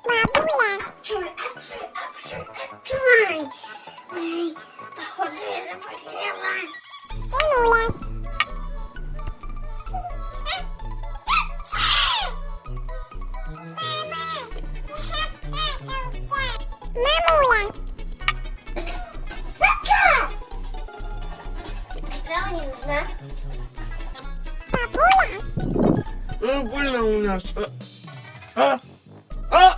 Бабуля. Чувай. Ой, походу я заболела. Сынуля. Мамуля. Какая мне нужна? Бабуля. Больно у нас. А!